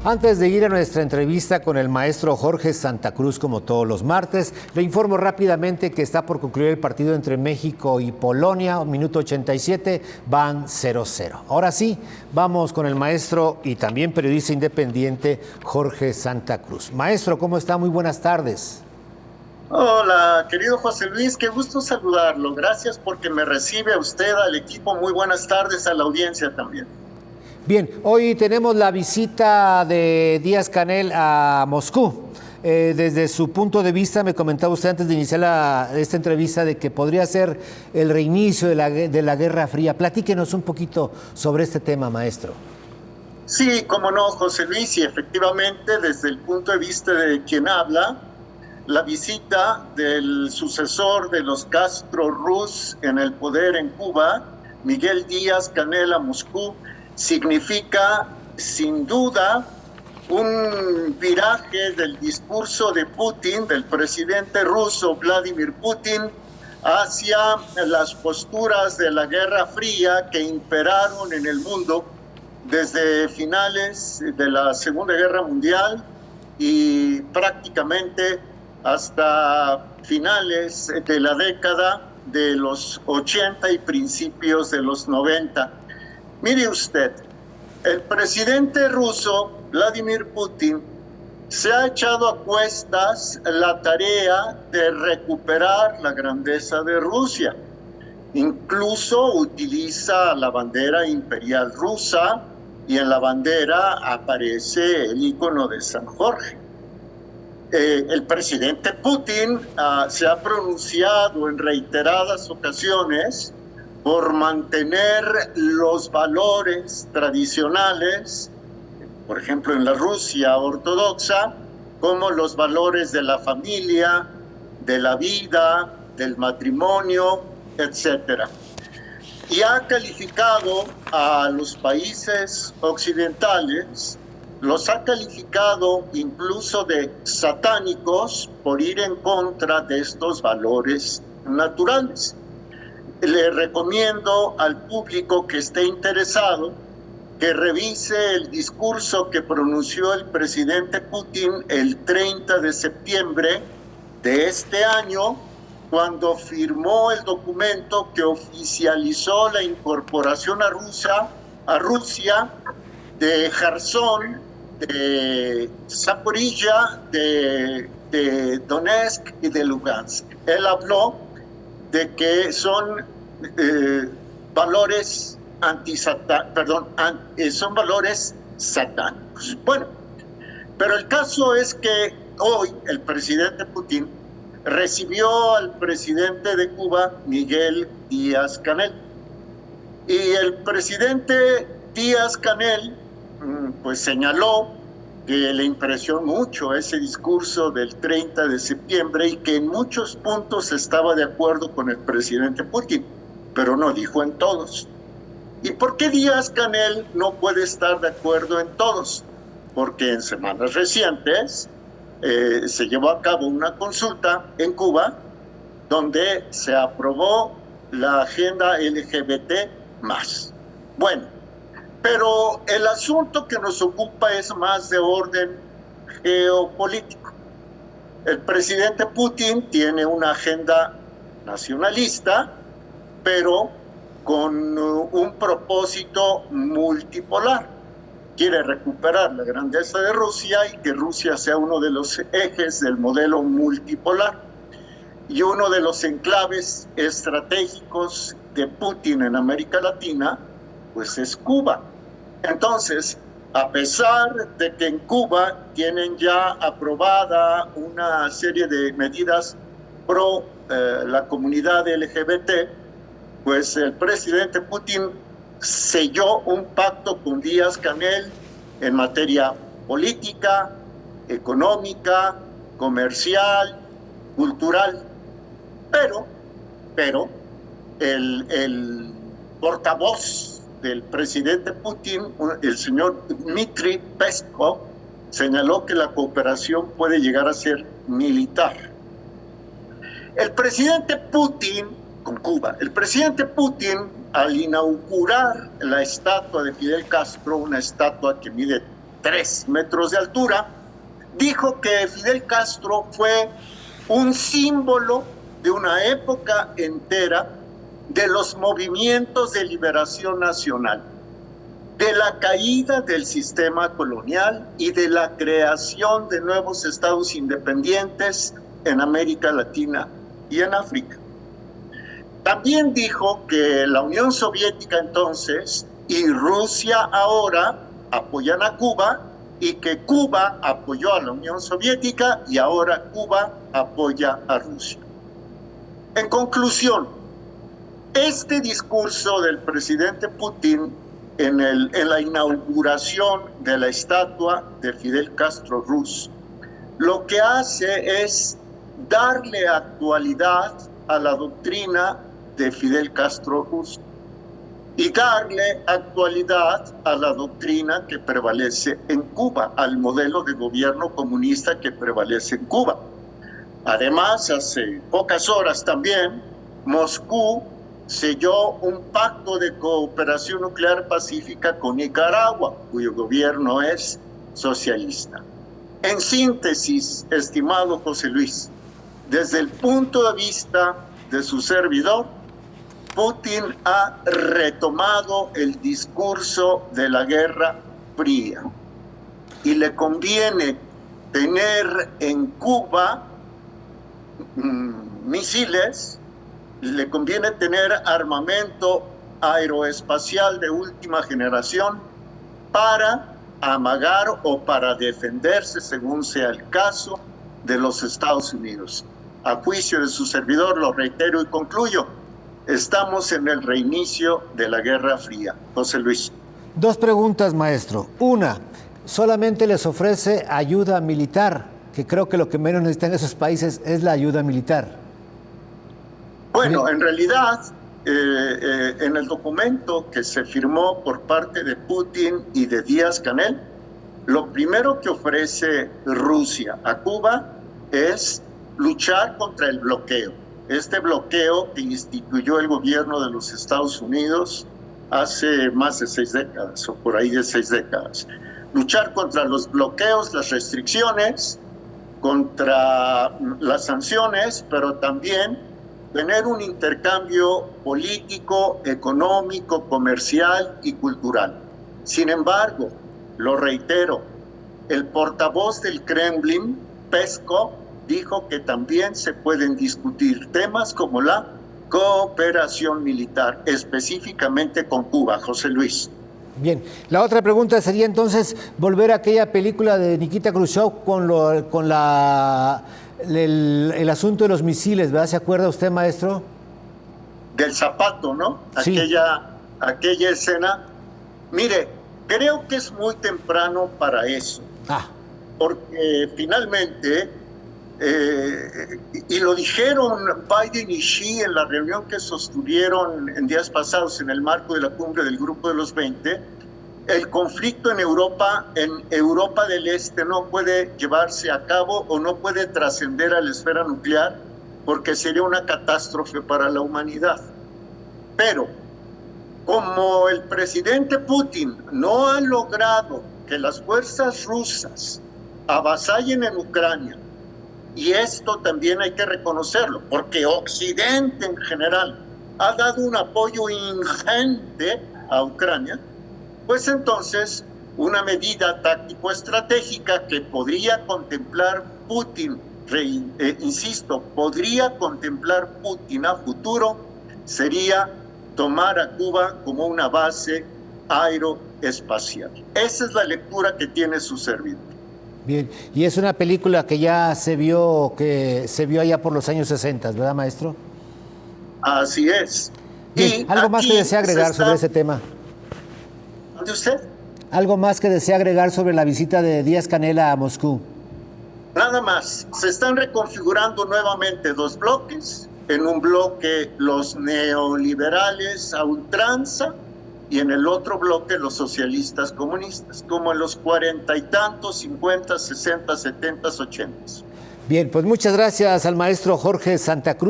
Antes de ir a nuestra entrevista con el maestro Jorge Santa Cruz, como todos los martes, le informo rápidamente que está por concluir el partido entre México y Polonia, minuto 87, van 0-0. Ahora sí, vamos con el maestro y también periodista independiente Jorge Santa Cruz. Maestro, ¿cómo está? Muy buenas tardes. Hola, querido José Luis, qué gusto saludarlo. Gracias porque me recibe a usted, al equipo. Muy buenas tardes a la audiencia también. Bien, hoy tenemos la visita de Díaz-Canel a Moscú. Desde su punto de vista, me comentaba usted antes de iniciar esta entrevista de que podría ser el reinicio de la Guerra Fría. Platíquenos un poquito sobre este tema, maestro. Sí, cómo no, José Luis, y efectivamente, desde el punto de vista de quien habla, la visita del sucesor de los Castro-Ruz en el poder en Cuba, Miguel Díaz-Canel a Moscú, significa sin duda un viraje del discurso de Putin, del presidente ruso Vladimir Putin, hacia las posturas de la Guerra Fría que imperaron en el mundo desde finales de la Segunda Guerra Mundial y prácticamente hasta finales de la década de los 80 y principios de los 90. Mire usted, el presidente ruso, Vladimir Putin, se ha echado a cuestas la tarea de recuperar la grandeza de Rusia. Incluso utiliza la bandera imperial rusa y en la bandera aparece el icono de San Jorge. El presidente Putin se ha pronunciado en reiteradas ocasiones por mantener los valores tradicionales, por ejemplo en la Rusia ortodoxa, como los valores de la familia, de la vida, del matrimonio, etc. Y ha calificado a los países occidentales, los ha calificado incluso de satánicos por ir en contra de estos valores naturales. Le recomiendo al público que esté interesado que revise el discurso que pronunció el presidente Putin el 30 de septiembre de este año, cuando firmó el documento que oficializó la incorporación a Rusia de Jersón, de Zaporilla, de Donetsk y de Lugansk. Él habló de que son valores son valores satánicos. Bueno, pero el caso es que hoy el presidente Putin recibió al presidente de Cuba, Miguel Díaz-Canel. Y el presidente Díaz-Canel pues señaló que le impresionó mucho ese discurso del 30 de septiembre y que en muchos puntos estaba de acuerdo con el presidente Putin, pero no dijo en todos. ¿Y por qué Díaz-Canel no puede estar de acuerdo en todos? Porque en semanas recientes se llevó a cabo una consulta en Cuba donde se aprobó la agenda LGBT+. Bueno, pero el asunto que nos ocupa es más de orden geopolítico. El presidente Putin tiene una agenda nacionalista, pero con un propósito multipolar. Quiere recuperar la grandeza de Rusia y que Rusia sea uno de los ejes del modelo multipolar. Y uno de los enclaves estratégicos de Putin en América Latina, pues es Cuba. Entonces, a pesar de que en Cuba tienen ya aprobada una serie de medidas pro la comunidad LGBT, pues el presidente Putin selló un pacto con Díaz-Canel en materia política, económica, comercial, cultural. Pero el portavoz del presidente Putin, el señor Dmitry Peskov, señaló que la cooperación puede llegar a ser militar. El presidente Putin, con Cuba, el presidente Putin, al inaugurar la estatua de Fidel Castro, una estatua que mide 3 metros de altura, dijo que Fidel Castro fue un símbolo de una época entera de los movimientos de liberación nacional, de la caída del sistema colonial y de la creación de nuevos estados independientes en América Latina y en África. También dijo que la Unión Soviética entonces y Rusia ahora apoyan a Cuba y que Cuba apoyó a la Unión Soviética y ahora Cuba apoya a Rusia. En conclusión, este discurso del presidente Putin en la inauguración de la estatua de Fidel Castro Ruz, lo que hace es darle actualidad a la doctrina de Fidel Castro Ruz y darle actualidad a la doctrina que prevalece en Cuba, al modelo de gobierno comunista que prevalece en Cuba. Además, hace pocas horas también, Moscú selló un pacto de cooperación nuclear pacífica con Nicaragua, cuyo gobierno es socialista. En síntesis, estimado José Luis, desde el punto de vista de su servidor, Putin ha retomado el discurso de la Guerra Fría y le conviene tener en Cuba misiles, le conviene tener armamento aeroespacial de última generación para amagar o para defenderse, según sea el caso, de los Estados Unidos. A juicio de su servidor, lo reitero y concluyo, estamos en el reinicio de la Guerra Fría. José Luis. 2 preguntas, maestro. Una, solamente les ofrece ayuda militar, que creo que lo que menos necesitan esos países es la ayuda militar. Bueno, en realidad, en el documento que se firmó por parte de Putin y de Díaz-Canel, lo primero que ofrece Rusia a Cuba es luchar contra el bloqueo. Este bloqueo que instituyó el gobierno de los Estados Unidos hace más de 6 décadas, o por ahí de 6 décadas. Luchar contra los bloqueos, las restricciones, contra las sanciones, pero también tener un intercambio político, económico, comercial y cultural. Sin embargo, lo reitero, el portavoz del Kremlin, Peskov, dijo que también se pueden discutir temas como la cooperación militar, específicamente con Cuba. José Luis. Bien, la otra pregunta sería entonces volver a aquella película de Nikita Khrushchev con el asunto de los misiles, ¿verdad? ¿Se acuerda usted, maestro? Del zapato, ¿no? Sí. Aquella escena. Mire, creo que es muy temprano para eso. Porque finalmente, y lo dijeron Biden y Xi en la reunión que sostuvieron en días pasados en el marco de la cumbre del Grupo de los 20, el conflicto en Europa del Este no puede llevarse a cabo o no puede trascender a la esfera nuclear porque sería una catástrofe para la humanidad. Pero como el presidente Putin no ha logrado que las fuerzas rusas avasallen en Ucrania, y esto también hay que reconocerlo, porque Occidente en general ha dado un apoyo ingente a Ucrania, pues entonces una medida táctico-estratégica que podría contemplar Putin, insisto, podría contemplar Putin a futuro, sería tomar a Cuba como una base aeroespacial. Esa es la lectura que tiene su servidor. Bien, y es una película que ya se vio allá por los años 60, ¿verdad, maestro? Así es. Bien, ¿algo más que desea agregar sobre ese tema? ¿De usted? ¿Algo más que desea agregar sobre la visita de Díaz-Canel a Moscú? Nada más. Se están reconfigurando nuevamente 2 bloques. En un bloque los neoliberales a ultranza y en el otro bloque los socialistas comunistas, como en los 40 y tantos, 50, 60, 70, 80. Bien, pues muchas gracias al maestro Jorge Santa Cruz.